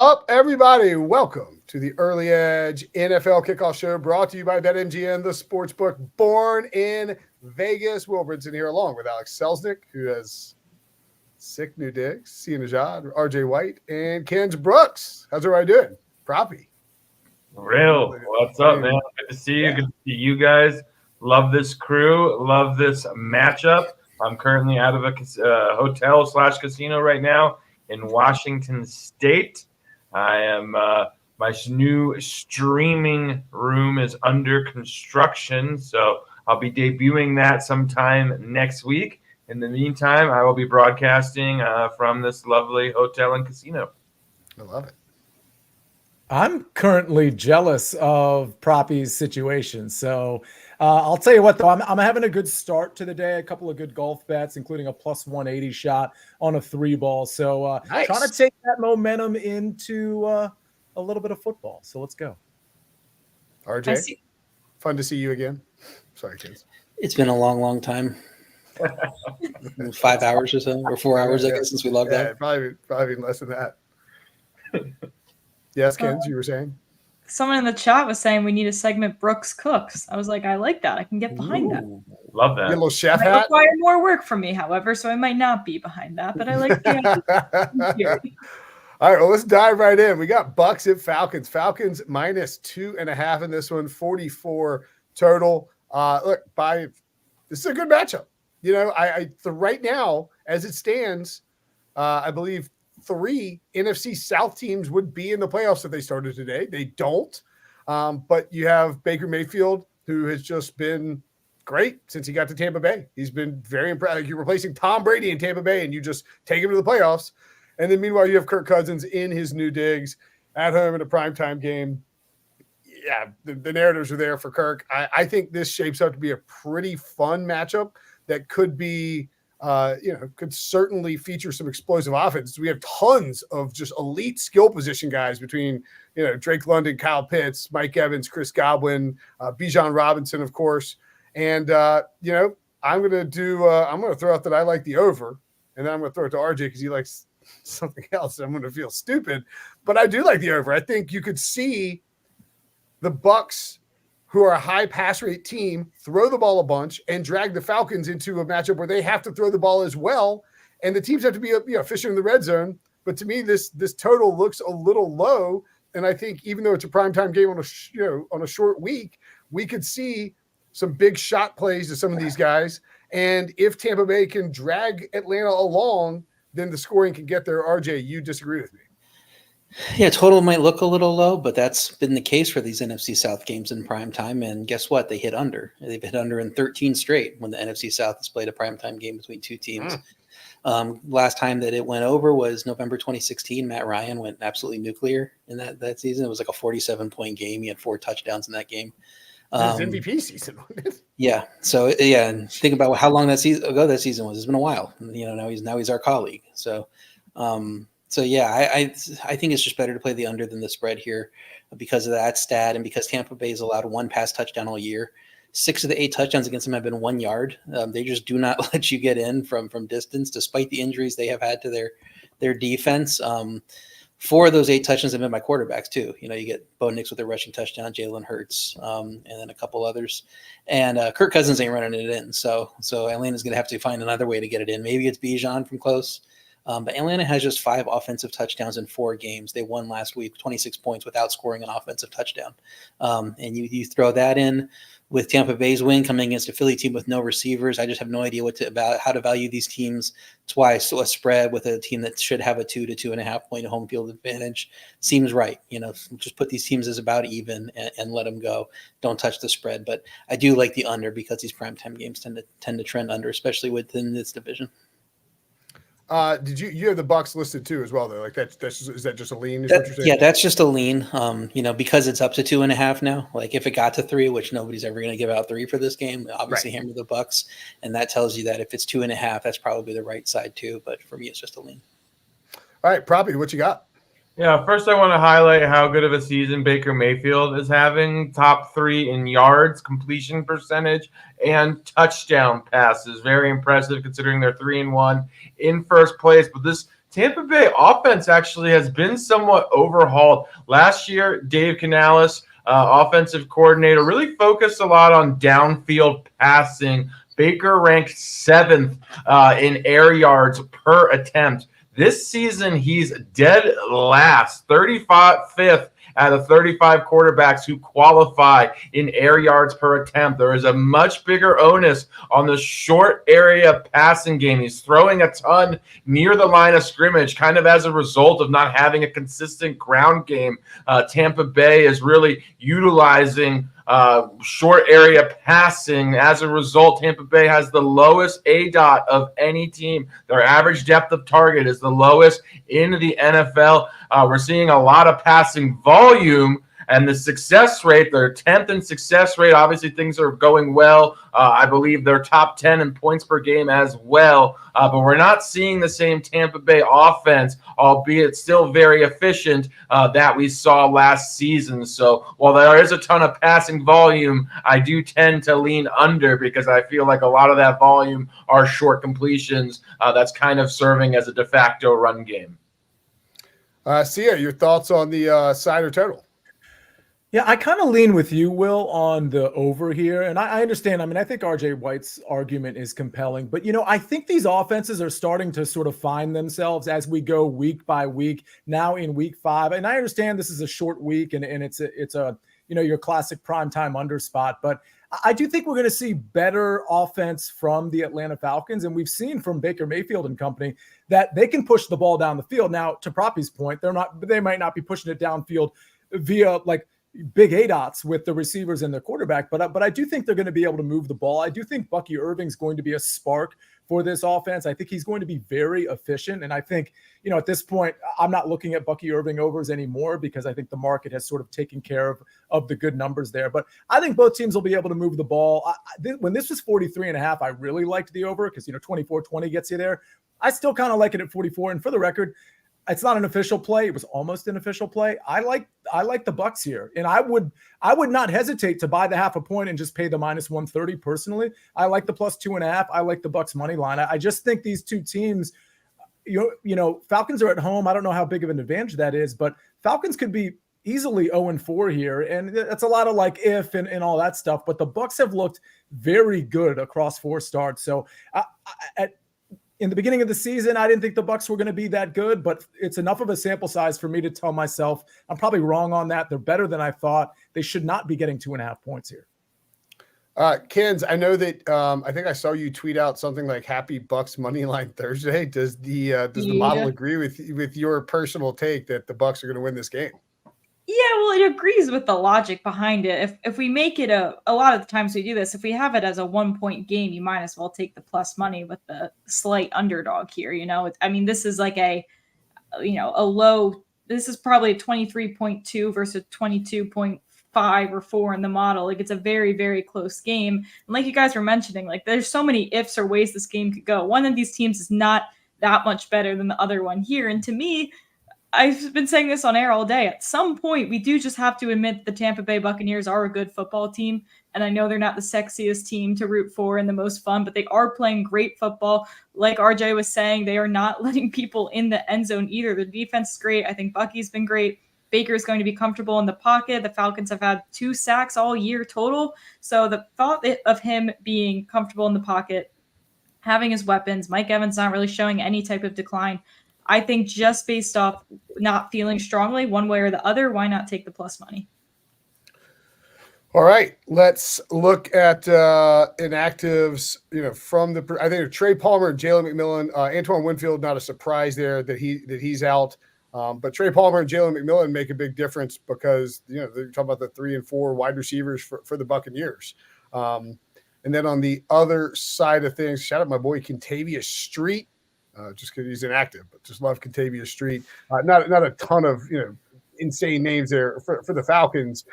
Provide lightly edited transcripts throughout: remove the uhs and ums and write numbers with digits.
up, everybody? Welcome to the Early Edge NFL Kickoff Show, brought to you by BetMGM, the sportsbook born in Vegas. Will Brinson here, along with Alex Selznick, who has sick new digs, Sia Nejad, RJ White, and Ken's Brooks. How's everybody doing? Proppy. Real. What's up, man? Good to see you. Yeah. Good to see you guys. Love this crew. Love this matchup. I'm currently out of a hotel/casino right now in Washington State. I am my new streaming room is under construction, so I'll be debuting that sometime next week. In the meantime, I will be broadcasting from this lovely hotel and casino. I love it. I'm currently jealous of Proppy's situation. So I'll tell you what, though, I'm having a good start to the day. A couple of good golf bets, including a plus 180 shot on a 3-ball. So Nice. Trying to take that momentum into a little bit of football. So let's go. RJ, fun to see you again. Sorry, kids. It's been a long time. 5 hours or so, or 4 hours, I guess, since we logged out. Probably less than that. Yes, Ken's, you were saying? Someone in the chat was saying we need a segment Brooks Cooks. I was like, I like that. I can get behind that. Love that. Get a little chef It might hat. require more work from me, however, so I might not be behind that, but I like the All right, well, let's dive right in. We got Bucs at Falcons. Falcons minus 2.5 in this one, 44 total. Look, this is a good matchup. You know, right now, as it stands, I believe 3 NFC South teams would be in the playoffs if they started today. They don't. But you have Baker Mayfield, who has just been great since he got to Tampa Bay. He's been very impressive. You're replacing Tom Brady in Tampa Bay, and you just take him to the playoffs. And then meanwhile, you have Kirk Cousins in his new digs at home in a primetime game. Yeah, the narratives are there for Kirk. I think this shapes up to be a pretty fun matchup that could be could certainly feature some explosive offense. We have tons of just elite skill position guys between, Drake London, Kyle Pitts, Mike Evans, Chris Godwin, Bijan Robinson, of course. And, I'm going to throw out that I like the over, and then I'm going to throw it to RJ because he likes something else. I'm going to feel stupid, but I do like the over. I think you could see the Bucs, who are a high pass rate team, throw the ball a bunch and drag the Falcons into a matchup where they have to throw the ball as well. And the teams have to be fishing in the red zone. But to me, this total looks a little low. And I think even though it's a primetime game on a short week, we could see some big shot plays to some of these guys. And if Tampa Bay can drag Atlanta along, then the scoring can get there. RJ, you disagree with me. Yeah, total might look a little low, but that's been the case for these NFC South games in prime time. And guess what? They hit under. They've hit under in 13 straight when the NFC South has played a primetime game between two teams. Last time that it went over was November 2016. Matt Ryan went absolutely nuclear in that season. It was like a 47-point game. He had 4 touchdowns in that game. His MVP season. Yeah. So and think about how long that season was. It's been a while. Now he's our colleague. So I think it's just better to play the under than the spread here because of that stat and because Tampa Bay has allowed 1 pass touchdown all year. 6 of the 8 touchdowns against them have been 1 yard. They just do not let you get in from distance, despite the injuries they have had to their defense. 4 of those 8 touchdowns have been by quarterbacks too. You get Bo Nix with a rushing touchdown, Jalen Hurts, and then a couple others. And Kirk Cousins ain't running it in. So Atlanta's going to have to find another way to get it in. Maybe it's Bijan from close. But Atlanta has just 5 offensive touchdowns in 4 games. They won last week, 26 points without scoring an offensive touchdown. And you throw that in with Tampa Bay's win coming against a Philly team with no receivers. I just have no idea how to value these teams twice. So a spread with a team that should have a 2 to 2.5 point home field advantage seems right. Just put these teams as about even and let them go. Don't touch the spread. But I do like the under because these primetime games tend to trend under, especially within this division. Did you have the Bucs listed too as well though? Like is that just a lean? Is what you're saying? Yeah, that's just a lean. Because it's up to 2.5 now. Like if it got to 3, which nobody's ever going to give out 3 for this game, obviously hammer the Bucs, and that tells you that if it's 2.5, that's probably the right side too. But for me, it's just a lean. All right, Proppy, what you got? Yeah, first I want to highlight how good of a season Baker Mayfield is having. Top 3 in yards, completion percentage, and touchdown passes. Very impressive considering they're 3-1 in first place. But this Tampa Bay offense actually has been somewhat overhauled. Last year, Dave Canales, offensive coordinator, really focused a lot on downfield passing. Baker ranked 7th in air yards per attempt. This season, he's dead last, 35th out of 35 quarterbacks who qualify in air yards per attempt. There is a much bigger onus on the short area passing game. He's throwing a ton near the line of scrimmage, kind of as a result of not having a consistent ground game. Tampa Bay is really utilizing short area passing. As a result, Tampa Bay has the lowest ADOT of any team. Their average depth of target is the lowest in the NFL. We're seeing a lot of passing volume, and the success rate, their 10th in success rate. Obviously, things are going well. I believe they're top 10 in points per game as well. But we're not seeing the same Tampa Bay offense, albeit still very efficient, that we saw last season. So while there is a ton of passing volume, I do tend to lean under because I feel like a lot of that volume are short completions. That's kind of serving as a de facto run game. Sia, your thoughts on the side or total? Yeah, I kind of lean with you, Will, on the over here. And I understand. I mean, I think RJ White's argument is compelling. But, I think these offenses are starting to sort of find themselves as we go week by week, now in week 5. And I understand this is a short week and it's a your classic primetime under spot. But I do think we're going to see better offense from the Atlanta Falcons. And we've seen from Baker Mayfield and company that they can push the ball down the field. Now, to Proppy's point, they might not be pushing it downfield via like big ADOTs with the receivers and the quarterback, but I do think they're going to be able to move the ball. I do think Bucky Irving's going to be a spark for this offense. I think he's going to be very efficient. And I think, at this point, I'm not looking at Bucky Irving overs anymore because I think the market has sort of taken care of the good numbers there. But I think both teams will be able to move the ball. When this was 43.5, I really liked the over because, 24-20 gets you there. I still kind of like it at 44. And for the record, it's not an official play. It was almost an official play. I like the Bucs here, and I would not hesitate to buy the half a point and just pay the -130 personally. I like the +2.5. I like the Bucs money line. I just think these two teams, Falcons are at home. I don't know how big of an advantage that is, but Falcons could be easily 0-4 here, and that's a lot of like if and all that stuff. But the Bucs have looked very good across 4 starts. So in the beginning of the season, I didn't think the Bucs were going to be that good, but it's enough of a sample size for me to tell myself I'm probably wrong on that. They're better than I thought. They should not be getting 2.5 points here. Kens, I know that I think I saw you tweet out something like "Happy Bucs money line Thursday." Does the model agree with your personal take that the Bucs are going to win this game? Yeah, well, it agrees with the logic behind it. If we make it a lot of the times we do this, if we have it as a 1-point game, you might as well take the plus money with the slight underdog here. This is like a low. This is probably a 23.2 versus 22.5 or 4 in the model. Like it's a very, very close game. And like you guys were mentioning, like there's so many ifs or ways this game could go. One of these teams is not that much better than the other one here. And to me, I've been saying this on air all day. At some point, we do just have to admit the Tampa Bay Buccaneers are a good football team. And I know they're not the sexiest team to root for and the most fun, but they are playing great football. Like RJ was saying, they are not letting people in the end zone either. The defense is great. I think Bucky's been great. Baker is going to be comfortable in the pocket. The Falcons have had 2 sacks all year total. So the thought of him being comfortable in the pocket, having his weapons, Mike Evans not really showing any type of decline. I think just based off not feeling strongly one way or the other, why not take the plus money? All right, let's look at inactives. From I think Trey Palmer and Jalen McMillan, Antoine Winfield, not a surprise there that he's out. But Trey Palmer and Jalen McMillan make a big difference because they're talking about the 3 and 4 wide receivers for the Buccaneers. And then on the other side of things, shout out my boy Kentavious Street. Just because he's inactive, but just love Kentavious Street. Not a ton of insane names there for the Falcons.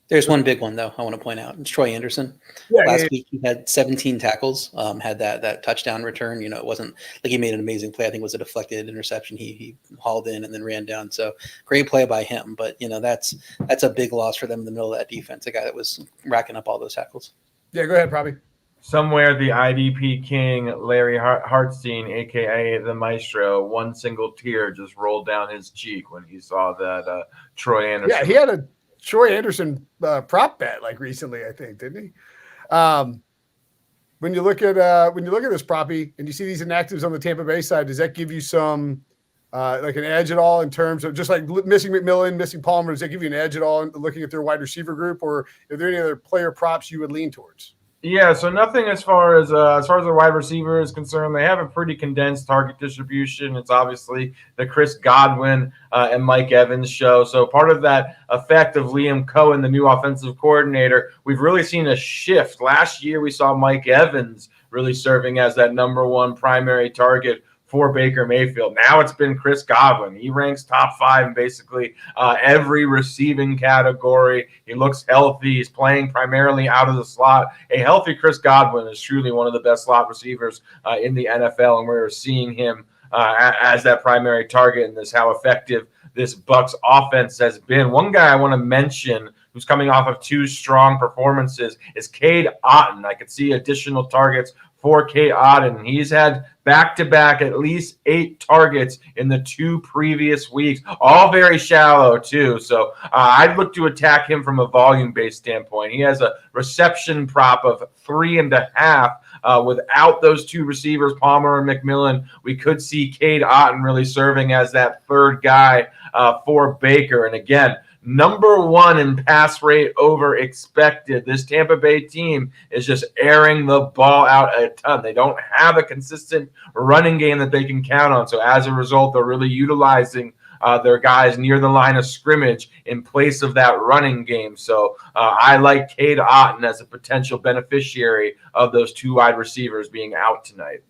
There's one big one though I want to point out. It's Troy Anderson. Last week he had 17 tackles. Had that touchdown return. It wasn't like he made an amazing play. I think it was a deflected interception. He hauled in and then ran down. So great play by him. But that's a big loss for them in the middle of that defense. A guy that was racking up all those tackles. Yeah, go ahead, Robbie. Somewhere the IDP king, Larry Hartstein, a.k.a. the Maestro, one single tear just rolled down his cheek when he saw that Troy Anderson. Yeah, he had a Troy Anderson prop bet like recently, I think, didn't he? When you look at this proppy and you see these inactives on the Tampa Bay side, does that give you some like an edge at all in terms of just like missing McMillan, missing Palmer? Does that give you an edge at all in looking at their wide receiver group, or are there any other player props you would lean towards? Yeah, so nothing as far as the wide receiver is concerned. They have a pretty condensed target distribution. It's obviously the Chris Godwin and Mike Evans show. So part of that effect of Liam Cohen, the new offensive coordinator, we've really seen a shift. Last year we saw Mike Evans really serving as that number one primary target for Baker Mayfield. Now it's been Chris Godwin. He ranks top 5 in basically every receiving category. He looks healthy. He's playing primarily out of the slot. A healthy Chris Godwin is truly one of the best slot receivers in the NFL, and we're seeing him as that primary target, and this how effective this Bucs offense has been. One guy I want to mention who's coming off of 2 strong performances is Cade Otton. I could see additional targets for Cade Otton. He's had back-to-back at least 8 targets in the 2 previous weeks, all very shallow too. So I'd look to attack him from a volume-based standpoint. He has a reception prop of 3.5. Without those 2 receivers, Palmer and McMillan, we could see Cade Otton really serving as that third guy for Baker. And again, number 1 in pass rate over expected. This Tampa Bay team is just airing the ball out a ton. They don't have a consistent running game that they can count on. So as a result, they're really utilizing their guys near the line of scrimmage in place of that running game. So I like Cade Otton as a potential beneficiary of those 2 wide receivers being out tonight.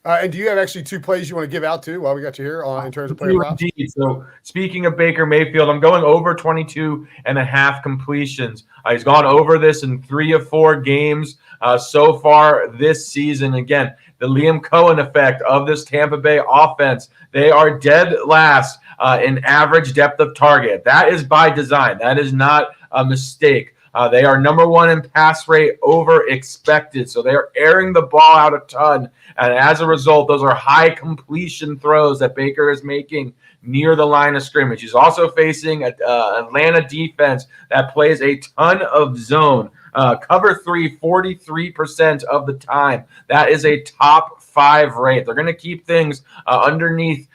And do you have actually 2 plays you want to give out to while we got you here in terms of player props? Indeed. So speaking of Baker Mayfield, I'm going over 22.5 completions. He's gone over this in 3 of 4 games so far this season. Again, the Liam Cohen effect of this Tampa Bay offense. They are dead last in average depth of target. That is by design. That is not a mistake. They are number 1 in pass rate over expected. So they are airing the ball out a ton. And as a result, those are high completion throws that Baker is making near the line of scrimmage. He's also facing an Atlanta defense that plays a ton of zone. Cover 3, 43% of the time. That is a top 5 rate. They're going to keep things underneath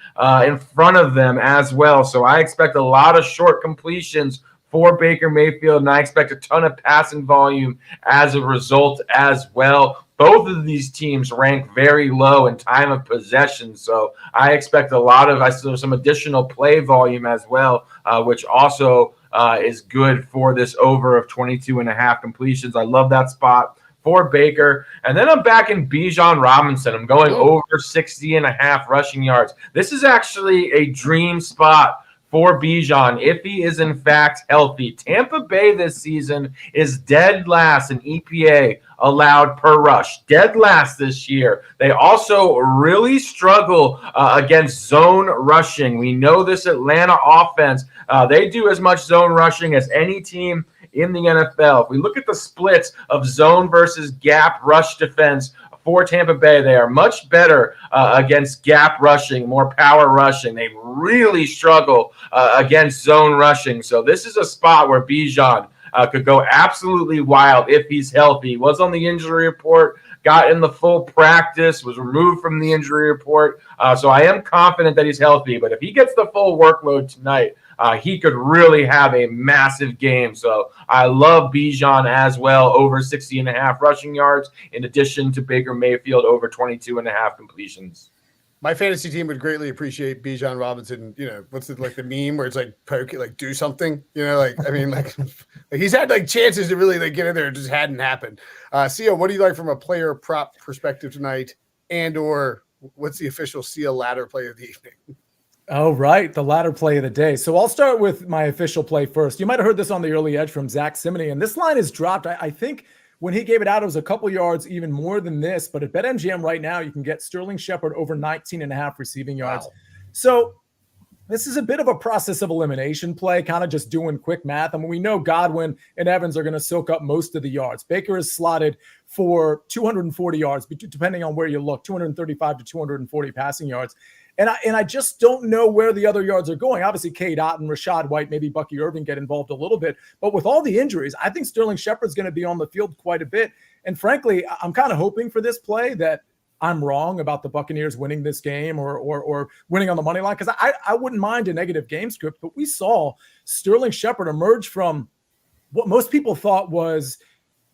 in front of them as well. So I expect a lot of short completions for Baker Mayfield, and I expect a ton of passing volume as a result as well. Both of these teams rank very low in time of possession, so I expect some additional play volume as well, which also is good for this over of 22.5 completions. I love that spot for Baker. And then I'm back in Bijan Robinson. I'm going over 60.5 rushing yards. This is actually a dream spot for Bijan if he is in fact healthy. Tampa Bay this season is dead last in EPA allowed per rush. Dead last this year. They also really struggle against zone rushing. We know this Atlanta offense. They do as much zone rushing as any team in the NFL. If we look at the splits of zone versus gap rush defense for Tampa Bay, they are much better against gap rushing, more power rushing. They really struggle against zone rushing. So this is a spot where Bijan could go absolutely wild if he's healthy. He was on the injury report, got in the full practice, was removed from the injury report. So I am confident that he's healthy. But if he gets the full workload tonight, he could really have a massive game. So I love Bijan as well, over 60.5 rushing yards, in addition to Baker Mayfield over 22.5 completions. My fantasy team would greatly appreciate Bijan Robinson. You know, what's it like the meme where it's like poke it, like do something. You know, like I mean, like he's had like chances to really like get in there, it just hadn't happened. Sia, what do you like from a player prop perspective tonight, and or what's the official Sia ladder play of the evening? Oh, right. The latter play of the day. So I'll start with my official play first. You might have heard this on the early edge from Zach Simony, and this line is dropped. I think when he gave it out, it was a couple yards, even more than this. But at BetMGM right now, you can get Sterling Shepard over 19.5 receiving yards. Wow. So This is a bit of a process of elimination play, kind of just doing quick math. I mean, we know Godwin and Evans are going to soak up most of the yards. Baker is slotted for 240 yards, depending on where you look, 235 to 240 passing yards. And I just don't know where the other yards are going. Obviously, Cade Otton, Rashad White, maybe Bucky Irving get involved a little bit. But with all the injuries, I think Sterling Shepard's going to be on the field quite a bit. And frankly, I'm kind of hoping for this play that I'm wrong about the Buccaneers winning this game or winning on the money line, because I wouldn't mind a negative game script. But we saw Sterling Shepard emerge from what most people thought was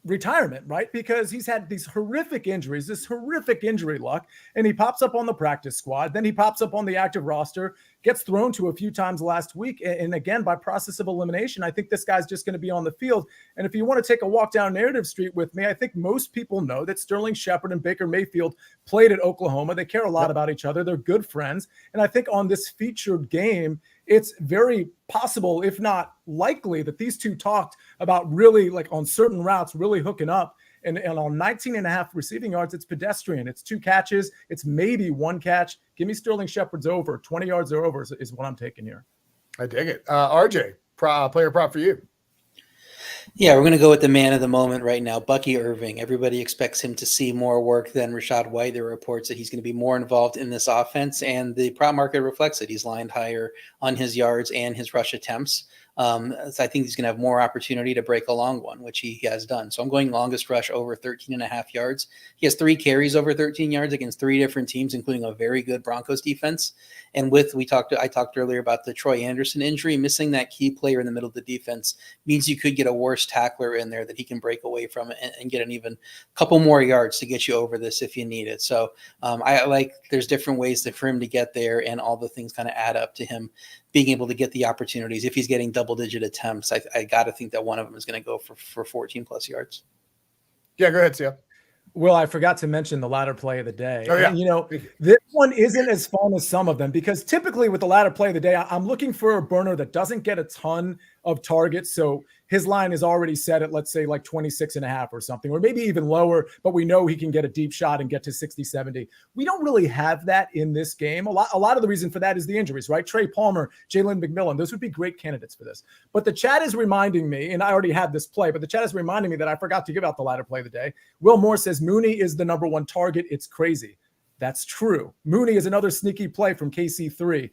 retirement, right? Because he's had these horrific injuries, this horrific injury luck, and he pops up on the practice squad. Then he pops up on the active roster, gets thrown to a few times last week. And again, by process of elimination, I think this guy's just going to be on the field. And if you want to take a walk down Narrative Street with me, I think most people know that Sterling Shepard and Baker Mayfield played at Oklahoma. They care a lot about each other. They're good friends. And I think on this featured game, it's very possible, if not likely, that these two talked about really, like on certain routes, really hooking up. And on 19 and a half receiving yards, it's pedestrian. It's 2 catches. It's maybe 1 catch. Give me Sterling Shepard's over. 20 yards or over is what I'm taking here. I dig it. RJ, player prop for you. Yeah, we're going to go with the man of the moment right now, Bucky Irving. Everybody expects him to see more work than Rashad White. There are reports that he's going to be more involved in this offense, and the prop market reflects it. He's lined higher on his yards and his rush attempts. So I think he's going to have more opportunity to break a long one, which he has done. So I'm going longest rush over 13 and a half yards. He has 3 carries over 13 yards against 3 different teams, including a very good Broncos defense. And I talked earlier about the Troy Anderson injury. Missing that key player in the middle of the defense means you could get a worse tackler in there that he can break away from and get an even couple more yards to get you over this if you need it. So there's different ways for him to get there, and all the things kind of add up to him being able to get the opportunities. If he's getting double-digit attempts, I got to think that one of them is going to go for 14-plus yards. Yeah, go ahead, Sia. Well, I forgot to mention the ladder play of the day. Oh, yeah. And, this one isn't as fun as some of them, because typically with the ladder play of the day, I'm looking for a burner that doesn't get a ton of targets. So his line is already set at, let's say, like 26 and a half or something, or maybe even lower, but we know he can get a deep shot and get to 60, 70. We don't really have that in this game. A lot of the reason for that is the injuries, right? Trey Palmer, Jalen McMillan, those would be great candidates for this. But the chat is reminding me, and I already had this play, but the chat is reminding me that I forgot to give out the ladder play of the day. Will Moore says Mooney is the number 1 target. It's crazy. That's true. Mooney is another sneaky play from KC3.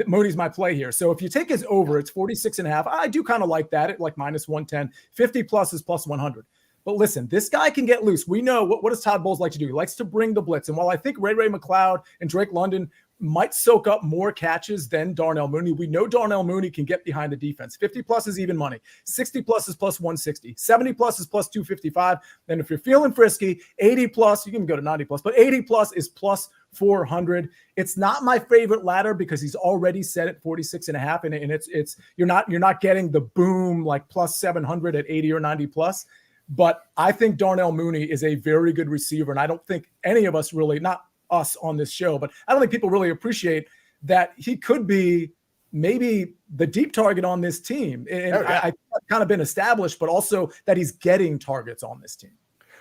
Mooney's my play here. So if you take his over, it's 46 and a half. I do kind of like that at like minus 110. 50 plus is plus 100. But listen, this guy can get loose. We know what does Todd Bowles like to do? He likes to bring the blitz. And while I think Ray McLeod and Drake London might soak up more catches than Darnell Mooney, we know Darnell Mooney can get behind the defense. 50 plus is even money. 60 plus is plus 160. 70 plus is plus 255. And if you're feeling frisky, 80 plus, you can go to 90 plus, but 80 plus is plus 400. It's not my favorite ladder because he's already set at 46 and a half. And it's you're not getting the boom like plus 700 at 80 or 90 plus. But I think Darnell Mooney is a very good receiver. And I don't think any of us really, not us on this show, but I don't think people really appreciate that he could be maybe the deep target on this team. And I kind of been established, but also that he's getting targets on this team.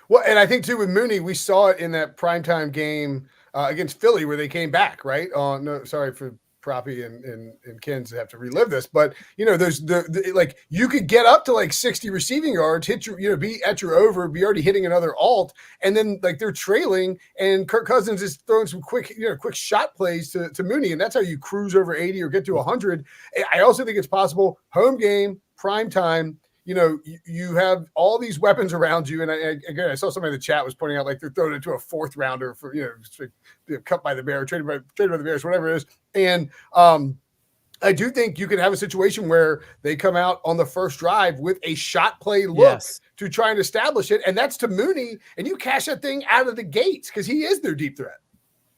Well, and I think too with Mooney, we saw it in that primetime game against Philly where they came back, right? No, sorry for Proppy and Ken's have to relive this, but there's the like you could get up to like 60 receiving yards, hit your be at your over, be already hitting another alt, and then like they're trailing, and Kirk Cousins is throwing some quick shot plays to Mooney, and that's how you cruise over 80 or get to 100. I also think it's possible home game, prime time. You have all these weapons around you. And I saw somebody in the chat was pointing out, like, they're throwing into a 4th rounder for, cut by the bear, traded by the Bears, whatever it is. And I do think you can have a situation where they come out on the first drive with a shot play look to try and establish it. And that's to Mooney. And you cash that thing out of the gates because he is their deep threat.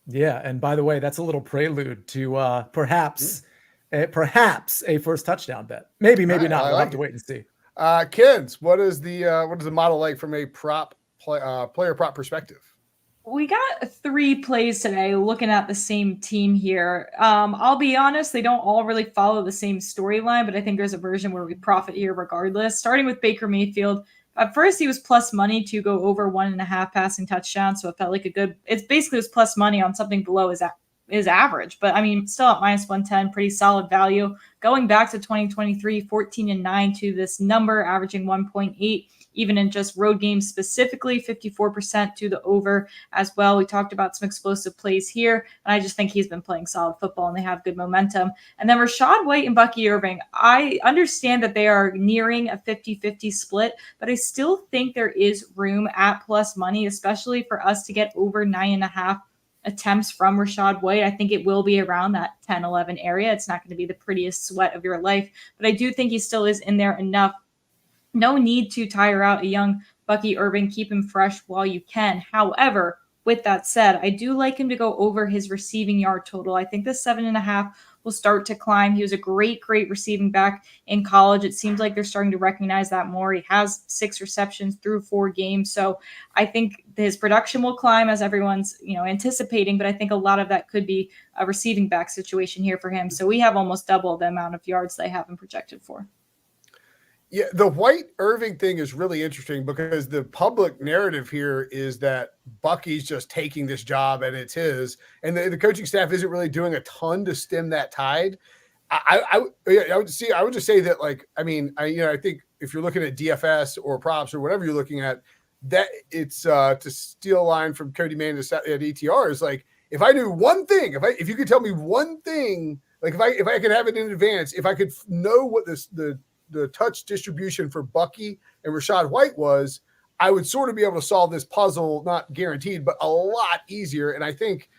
Yeah. And by the way, that's a little prelude to perhaps a first touchdown bet. Maybe not. We'll have to wait and see. Kens, what is the model like from a player prop perspective? We got 3 plays today looking at the same team here. I'll be honest, they don't all really follow the same storyline, but I think there's a version where we profit here regardless. Starting with Baker Mayfield. At first, he was plus money to go over 1.5 passing touchdowns, so it felt like it basically was plus money on something below his is average, but I mean, still at -110, pretty solid value. Going back to 2023, 14-9 to this number, averaging 1.8, even in just road games specifically, 54% to the over as well. We talked about some explosive plays here, and I just think he's been playing solid football and they have good momentum. And then Rachaad White and Bucky Irving, I understand that they are nearing a 50-50 split, but I still think there is room at plus money, especially for us to get over 9.5 attempts from Rachaad White. I think it will be around that 10-11 area. It's not going to be the prettiest sweat of your life, but I do think he still is in there enough. No need to tire out a young Bucky Irving. Keep him fresh while you can. However, with that said, I do like him to go over his receiving yard total. I think the 7.5 will start to climb. He was a great receiving back in college. It seems like they're starting to recognize that more. He has 6 receptions through 4 games. So I think his production will climb as everyone's, anticipating, but I think a lot of that could be a receiving back situation here for him. So we have almost double the amount of yards they have him projected for. Yeah, the White Irving thing is really interesting because the public narrative here is that Bucky's just taking this job and it's his, and the coaching staff isn't really doing a ton to stem that tide. I would just say that, I think if you're looking at DFS or props or whatever you're looking at, that it's to steal a line from Cody Mann at ETR is like, if I knew one thing, if you could tell me one thing, like if I could have it in advance, if I could know what the touch distribution for Bucky and Rachaad White was, I would sort of be able to solve this puzzle, not guaranteed, but a lot easier. And I think,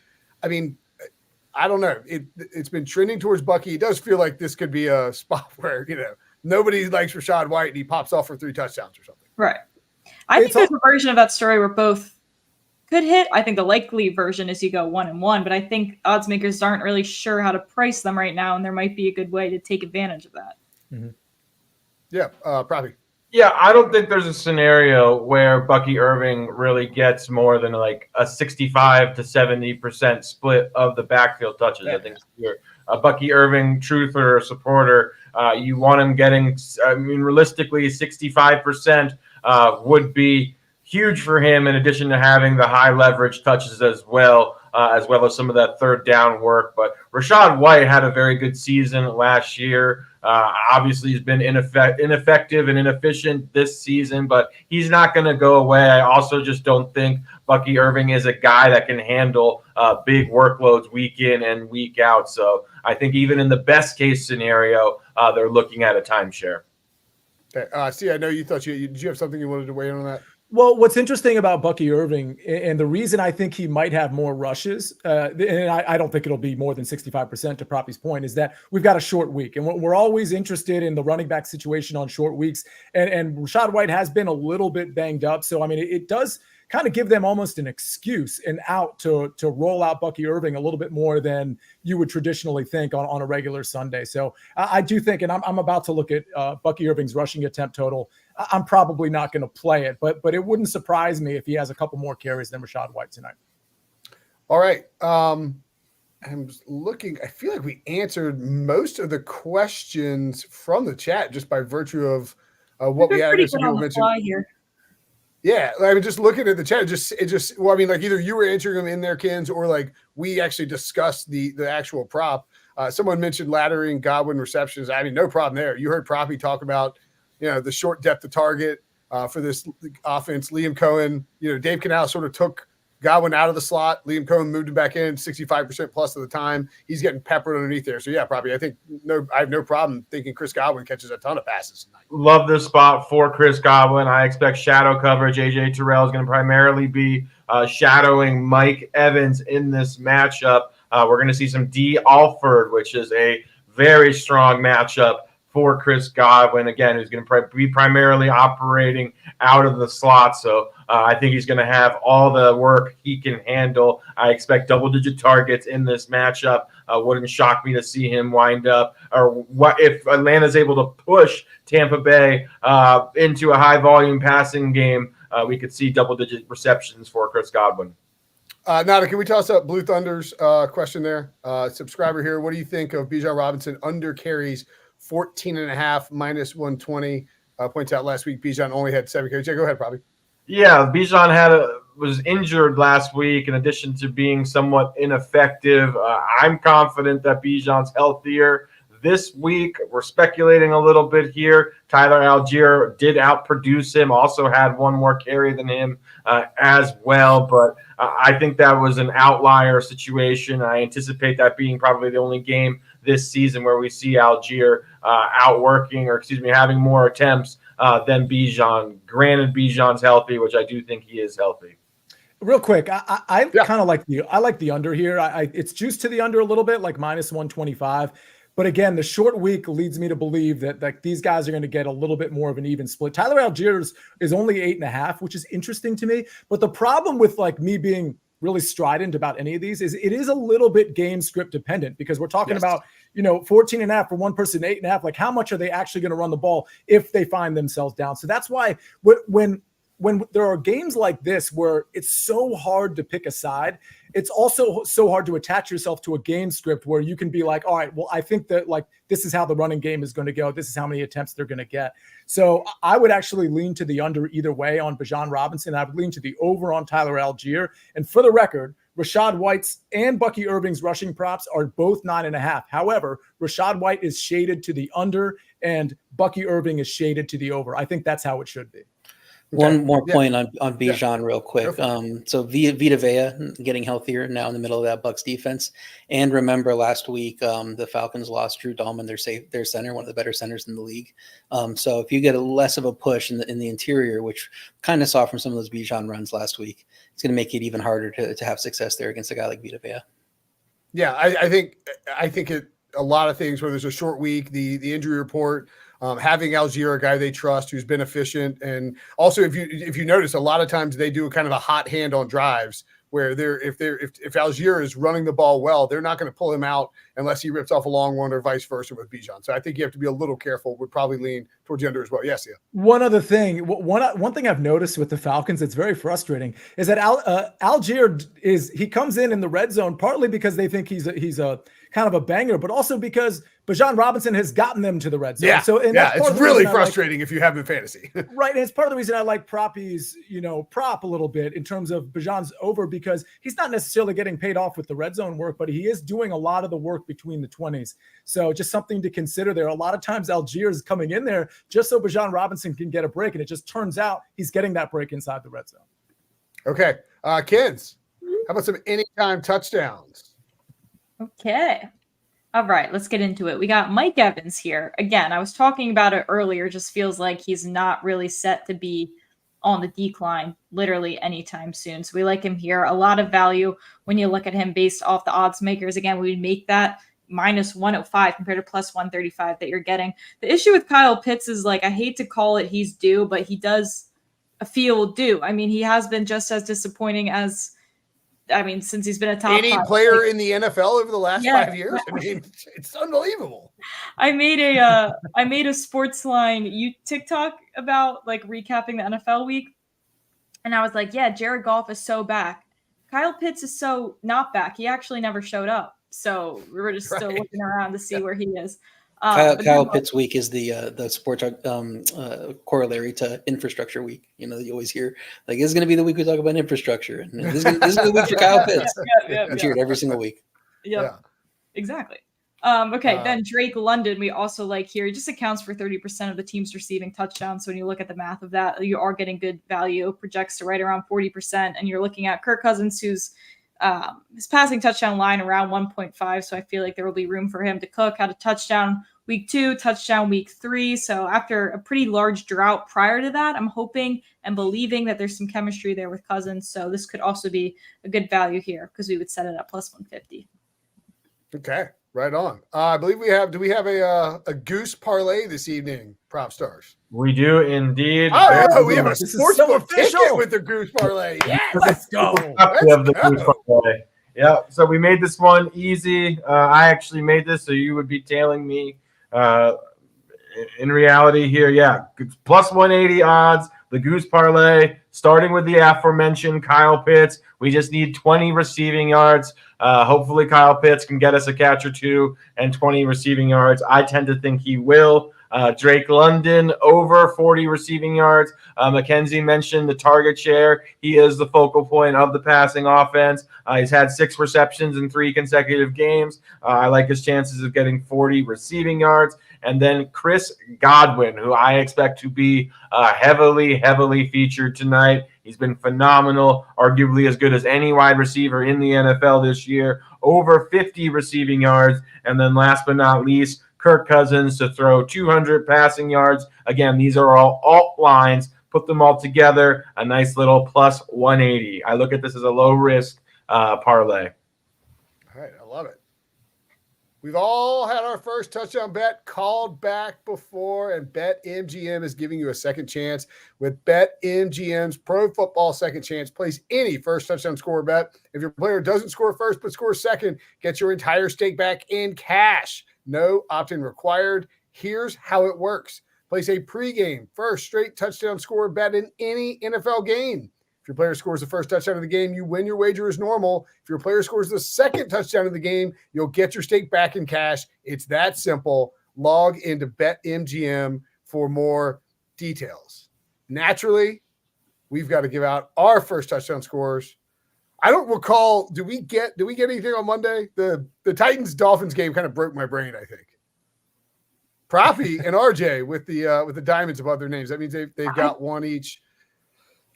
I don't know. It's been trending towards Bucky. It does feel like this could be a spot where, nobody likes Rachaad White and he pops off for 3 touchdowns or something. Right. I think there's a version of that story where both could hit. I think the likely version is you go 1-1, but I think odds makers aren't really sure how to price them right now. And there might be a good way to take advantage of that. Mm-hmm. Yeah, probably. Yeah, I don't think there's a scenario where Bucky Irving really gets more than like a 65 to 70% split of the backfield touches. Yeah. I think if you're a Bucky Irving truther or supporter, you want him getting, realistically, 65% would be huge for him, in addition to having the high leverage touches as well as some of that third down work. But Rachaad White had a very good season last year. Obviously, he's been ineffective and inefficient this season, but he's not going to go away. I also just don't think Bucky Irving is a guy that can handle big workloads week in and week out. So I think even in the best case scenario, they're looking at a timeshare. Okay. Sia, I know you thought did you have something you wanted to weigh in on that? Well, what's interesting about Bucky Irving, and the reason I think he might have more rushes, and I don't think it'll be more than 65% to Proppy's point, is that we've got a short week. And we're always interested in the running back situation on short weeks. And Rachaad White has been a little bit banged up. So, it does kind of give them almost an excuse and out to roll out Bucky Irving a little bit more than you would traditionally think on a regular Sunday. So I do think, and I'm about to look at Bucky Irving's rushing attempt total. I'm probably not going to play it, but it wouldn't surprise me if he has a couple more carries than Rachaad White tonight. All right. I'm looking. I feel like we answered most of the questions from the chat just by virtue of what we had. Pretty good on the fly here. Yeah, just looking at the chat, either you were answering them in there, Kens, or like we actually discussed the actual prop. Someone mentioned laddering Godwin receptions. No problem there. You heard Proppy talk about, the short depth of target for this offense. Liam Cohen, Dave Canal sort of took Godwin out of the slot. Liam Cohen moved him back in 65% plus of the time. He's getting peppered underneath there. So, yeah, probably. I have no problem thinking Chris Godwin catches a ton of passes tonight. Love this spot for Chris Godwin. I expect shadow coverage. A.J. Terrell is going to primarily be shadowing Mike Evans in this matchup. We're going to see some D. Alford, which is a very strong matchup for Chris Godwin, again, who's going to be primarily operating out of the slot. So I think he's going to have all the work he can handle. I expect double-digit targets in this matchup. Wouldn't shock me to see him wind up, or what if Atlanta's able to push Tampa Bay into a high-volume passing game. We could see double-digit receptions for Chris Godwin. Nada, can we toss up Blue Thunder's question there? Subscriber here. What do you think of Bijan Robinson under carries 14.5 minus 120? Points out last week Bijan only had 7 carries. Yeah, go ahead, Bobby. Yeah, Bijan had was injured last week, in addition to being somewhat ineffective. I'm confident that Bijan's healthier. This week, we're speculating a little bit here. Tyler Algier did outproduce him, also had one more carry than him as well. But I think that was an outlier situation. I anticipate that being probably the only game this season where we see Algier having more attempts than Bijan. Granted, Bijan's healthy, which I do think he is healthy. Real quick, I kind of like the under here. It's juiced to the under a little bit, like minus 125. But again, the short week leads me to believe that like these guys are going to get a little bit more of an even split. Tyler Algier is only 8.5, which is interesting to me. But the problem with like me being really strident about any of these is it is a little bit game script dependent, because we're talking about, 14.5 for one person, 8.5. Like how much are they actually going to run the ball if they find themselves down? So that's why when there are games like this where it's so hard to pick a side, it's also so hard to attach yourself to a game script where you can be like, all right, well, I think that like this is how the running game is going to go. This is how many attempts they're going to get. So I would actually lean to the under either way on Bijan Robinson. I would lean to the over on Tyler Algier. And for the record, Rachaad White's and Bucky Irving's rushing props are both 9.5. However, Rachaad White is shaded to the under and Bucky Irving is shaded to the over. I think that's how it should be. One more point on Bijan real quick. So Vita Vea getting healthier now in the middle of that Bucs defense. And remember last week, the Falcons lost Drew Dahlman, their center, one of the better centers in the league. So if you get a less of a push in the interior, which kind of saw from some of those Bijan runs last week, it's going to make it even harder to have success there against a guy like Vita Vea. Yeah, I think a lot of things where there's a short week, the injury report, having Algier, a guy they trust who's been efficient. And also if you notice, a lot of times they do kind of a hot hand on drives where if Algier is running the ball well, they're not going to pull him out unless he rips off a long one or vice versa with Bijan. So I think you have to be a little careful. Would probably lean towards the under as well. Yes, yeah. One other thing, one thing I've noticed with the Falcons that's very frustrating is that Algier he comes in the red zone partly because they think he's a kind of a banger, but also because Bijan Robinson has gotten them to the red zone. Yeah, so it's really frustrating if you have him in fantasy. Right, and it's part of the reason I like Proppies, prop a little bit in terms of Bijan's over, because he's not necessarily getting paid off with the red zone work, but he is doing a lot of the work between the 20s. So just something to consider there. A lot of times Algier is coming in there just so Bijan Robinson can get a break, and it just turns out he's getting that break inside the red zone. Okay, kids, how about some anytime touchdowns? Okay. All right, let's get into it. We got Mike Evans here. Again, I was talking about it earlier. Just feels like he's not really set to be on the decline literally anytime soon. So we like him here. A lot of value when you look at him based off the odds makers. Again, we would make that minus 105 compared to plus 135 that you're getting. The issue with Kyle Pitts is, like, I hate to call it he's due, but he does feel due. I mean, he has been just as disappointing as, since he's been a top any player in the NFL over the last 5 years. I mean, it's unbelievable. I made a SportsLine TikTok about like recapping the NFL week, and I was like, yeah, Jared Goff is so back. Kyle Pitts is so not back. He actually never showed up, so we were just still looking around to see where he is. Kyle Pitts week is the sports corollary to infrastructure week. You always hear like, this is going to be the week we talk about infrastructure, and this is the week for Kyle Pitts. I'm cheered every single week. Yeah, exactly. Okay, then Drake London, we also like here. It just accounts for 30% of the team's receiving touchdowns. So when you look at the math of that, you are getting good value. Projects to right around 40%, and you're looking at Kirk Cousins, who's his passing touchdown line around 1.5. So I feel like there will be room for him to cook. Had a touchdown week 2, touchdown week 3. So after a pretty large drought prior to that, I'm hoping and believing that there's some chemistry there with Cousins. So this could also be a good value here because we would set it at plus 150. Okay, right on. I believe do we have a goose parlay this evening, Propstarz? We do indeed. Oh, we have a sportsbook ticket with the goose parlay. Yes, let's go. Goose parlay. Yeah, so we made this one easy. I actually made this, so you would be tailing me. In reality here, it's plus 180 odds. The goose parlay, starting with the aforementioned Kyle Pitts. We just need 20 receiving yards. Hopefully Kyle Pitts can get us a catch or two and 20 receiving yards. I tend to think he will. Drake London over 40 receiving yards. Mackenzie mentioned the target share. He is the focal point of the passing offense. He's had 6 receptions in 3 consecutive games. I like his chances of getting 40 receiving yards. And then Chris Godwin, who I expect to be heavily featured tonight. He's been phenomenal, arguably as good as any wide receiver in the NFL this year, over 50 receiving yards. And then last but not least, Kirk Cousins to throw 200 passing yards. Again, these are all alt lines. Put them all together, a nice little plus 180. I look at this as a low-risk parlay. All right, I love it. We've all had our first touchdown bet called back before, and BetMGM is giving you a second chance with BetMGM's Pro Football Second Chance. Place any first touchdown score bet. If your player doesn't score first but scores second, get your entire stake back in cash. No opt-in required. Here's how it works. Place a pregame first straight touchdown score bet in any NFL game. If your player scores the first touchdown of the game, you win your wager as normal. If your player scores the second touchdown of the game, you'll get your stake back in cash. It's that simple. Log into BetMGM for more details. Naturally, we've got to give out our first touchdown scores. I don't recall, did we get anything on Monday? The Titans-Dolphins game kind of broke my brain, I think. Proppy and RJ with the diamonds above their names. That means they've got one each.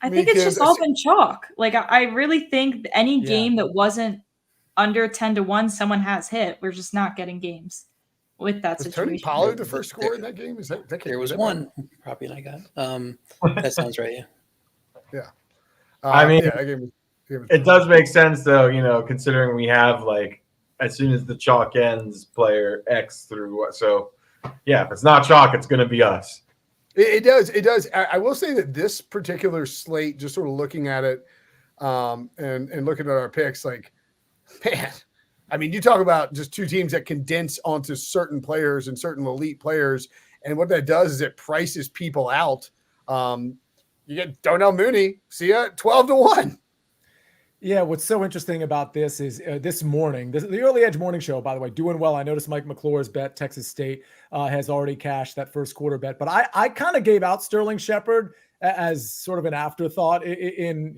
I think it's just all been chalk. Like, I really think any game that wasn't under 10-1, someone has hit. We're just not getting games with that situation. Tony Pollard the first score in that game? Is that there was one Proppy and I got. That sounds right, yeah. I mean, that game it does make sense, though, considering we have, like, as soon as the chalk ends, player X through what. So, yeah, if it's not chalk, it's going to be us. It does. I will say that this particular slate, just sort of looking at it and looking at our picks, like, man, I mean, you talk about just two teams that condense onto certain players and certain elite players. And what that does is it prices people out. You get Darnell Mooney, Sia 12-1. Yeah, what's so interesting about this is this morning, the Early Edge Morning Show, by the way, doing well. I noticed Mike McClure's bet, Texas State, has already cashed that first quarter bet. But I kind of gave out Sterling Shepard as sort of an afterthought.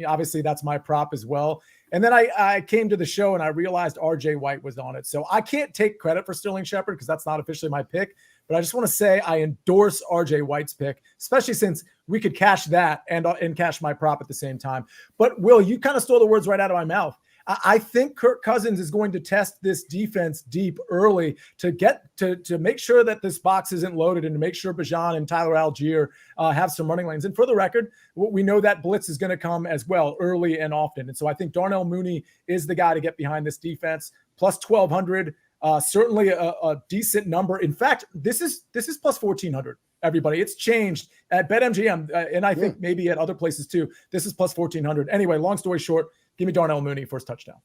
Obviously, that's my prop as well. And then I came to the show and I realized RJ White was on it. So I can't take credit for Sterling Shepard because that's not officially my pick. But I just want to say I endorse RJ White's pick, especially since we could cash that and cash my prop at the same time. But Will, you kind of stole the words right out of my mouth. I think Kirk Cousins is going to test this defense deep early to get to make sure that this box isn't loaded and to make sure Bijan and Tyler Algier have some running lanes. And for the record, we know that blitz is going to come as well early and often. And so I think Darnell Mooney is the guy to get behind this defense. Plus 1,200. Certainly a decent number. In fact, this is plus 1,400. Everybody, it's changed at BetMGM, and I think maybe at other places too. This is plus 1,400. Anyway, long story short, give me Darnell Mooney first touchdown.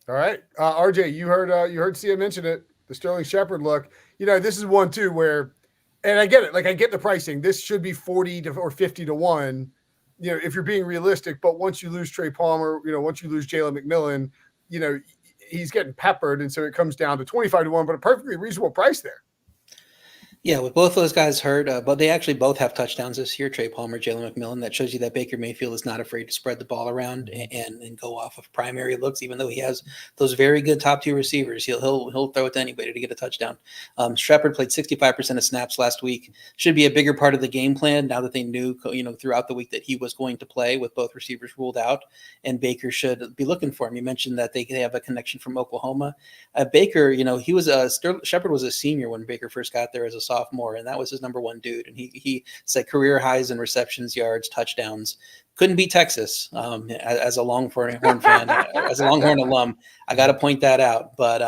All right, RJ, you heard Sia mention it. The Sterling Shepard look. This is one too where, and I get it. Like I get the pricing. This should be 40 or 50-1. If you're being realistic. But once you lose Trey Palmer, once you lose Jalen McMillan, he's getting peppered, and so it comes down to 25-1, but a perfectly reasonable price there. Yeah, with both those guys hurt, but they actually both have touchdowns this year, Trey Palmer, Jalen McMillan. That shows you that Baker Mayfield is not afraid to spread the ball around and go off of primary looks, even though he has those very good top two receivers. He'll throw it to anybody to get a touchdown. Shepard played 65% of snaps last week. Should be a bigger part of the game plan now that they knew, throughout the week that he was going to play with both receivers ruled out, and Baker should be looking for him. You mentioned that they have a connection from Oklahoma. Baker, Shepard was a senior when Baker first got there as a sophomore, and that was his number one dude. And he set career highs in receptions, yards, touchdowns. Couldn't beat Texas as a Longhorn fan, as a Longhorn alum. I got to point that out. But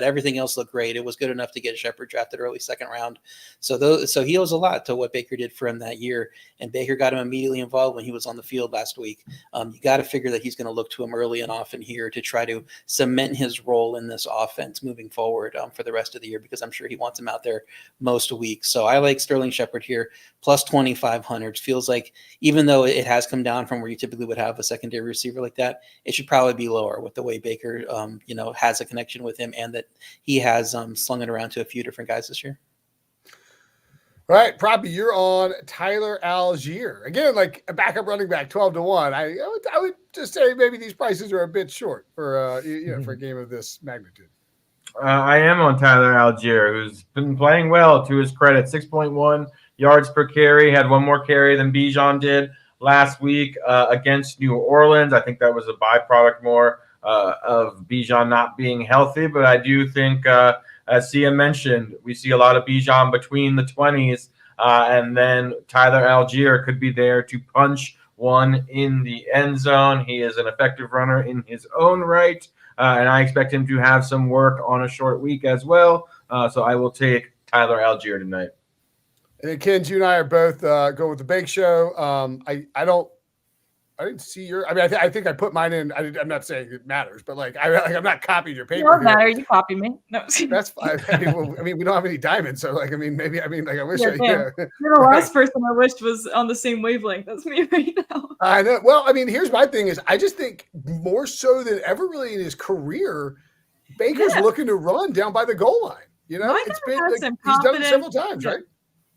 everything else looked great. It was good enough to get Shepard drafted early second round. So he owes a lot to what Baker did for him that year. And Baker got him immediately involved when he was on the field last week. You got to figure that he's going to look to him early and often here to try to cement his role in this offense moving forward for the rest of the year, because I'm sure he wants him out there most weeks. So I like Sterling Shepard here, plus 2,500. Feels like even though it has come down from where you typically would have a secondary receiver like that, it should probably be lower with the way Baker, has a connection with him and that he has slung it around to a few different guys this year. All right, Proppy, you're on Tyler Algier. Again, like a backup running back, 12-1. I would just say maybe these prices are a bit short for for a game of this magnitude. I am on Tyler Algier, who's been playing well to his credit. 6.1 yards per carry, had one more carry than Bijan did last week against New Orleans. I think that was a byproduct more of Bijan not being healthy, but I do think, as Sia mentioned, we see a lot of Bijan between the 20s, and then Tyler Algier could be there to punch one in the end zone. He is an effective runner in his own right. And I expect him to have some work on a short week as well. So I will take Tyler Algier tonight. And then, Ken, you and I are both going with the Bake Show. I didn't see your. I mean, I think I put mine in. I'm not saying it matters, but I'm not copying your paper. It doesn't matter. You copy me. No, that's fine. I mean, we don't have any diamonds, so I wish. You're the last person I wished was on the same wavelength. That's me right now. I know. Well, I mean, here's my thing: is I just think more so than ever, really in his career, Baker's looking to run down by the goal line. You know, it's been he's done it several times, right?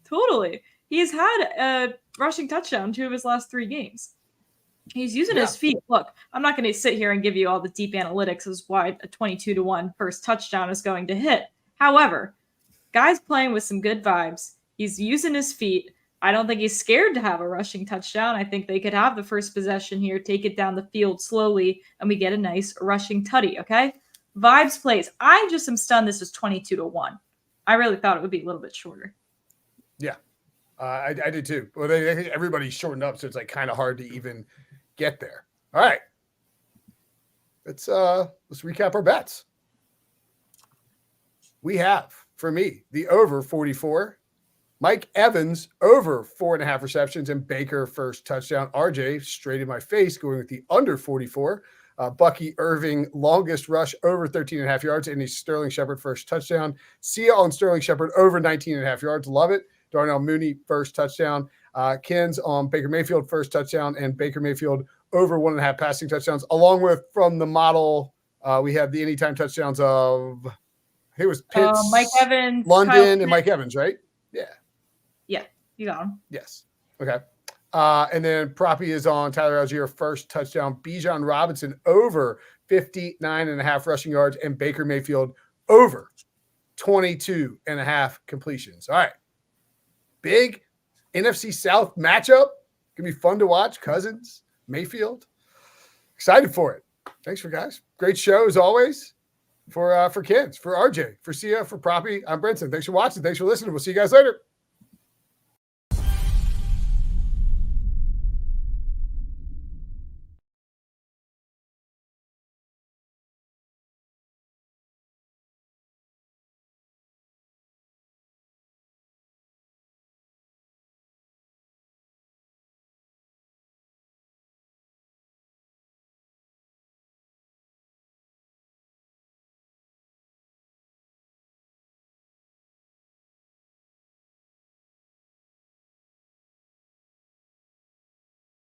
Totally. He's had a rushing touchdown 2 of his last 3 games. He's using his feet. Look, I'm not going to sit here and give you all the deep analytics as why a 22-1 first touchdown is going to hit. However, guy's playing with some good vibes. He's using his feet. I don't think he's scared to have a rushing touchdown. I think they could have the first possession here, take it down the field slowly, and we get a nice rushing tutty, okay? Vibes plays. I just am stunned this is 22-1. I really thought it would be a little bit shorter. Yeah, I did too. Well, everybody's shortened up, so it's kind of hard to even get there. All right. Let's recap our bets. We have, for me, the over 44, Mike Evans over 4.5 receptions, and Baker first touchdown. RJ straight in my face going with the under 44. Bucky Irving longest rush over 13.5 yards, and he's Sterling Shepard first touchdown. Sia on Sterling Shepard over 19.5 yards. Love it. Darnell Mooney first touchdown. Ken's on Baker Mayfield first touchdown, and Baker Mayfield over 1.5 passing touchdowns, along with from the model. We have the anytime touchdowns of it was Pitts, Mike Evans, London, and Mike Evans, right? Yeah, you got him. Yes. Okay. And then Proppy is on Tyler Algier first touchdown. Bijan Robinson over 59.5 rushing yards, and Baker Mayfield over 22.5 completions. All right. Big NFC South matchup. Gonna be fun to watch. Cousins, Mayfield. Excited for it. Thanks for guys. Great show as always. For Kids, for RJ, for Sia, for Proppy. I'm Brinson. Thanks for watching. Thanks for listening. We'll see you guys later.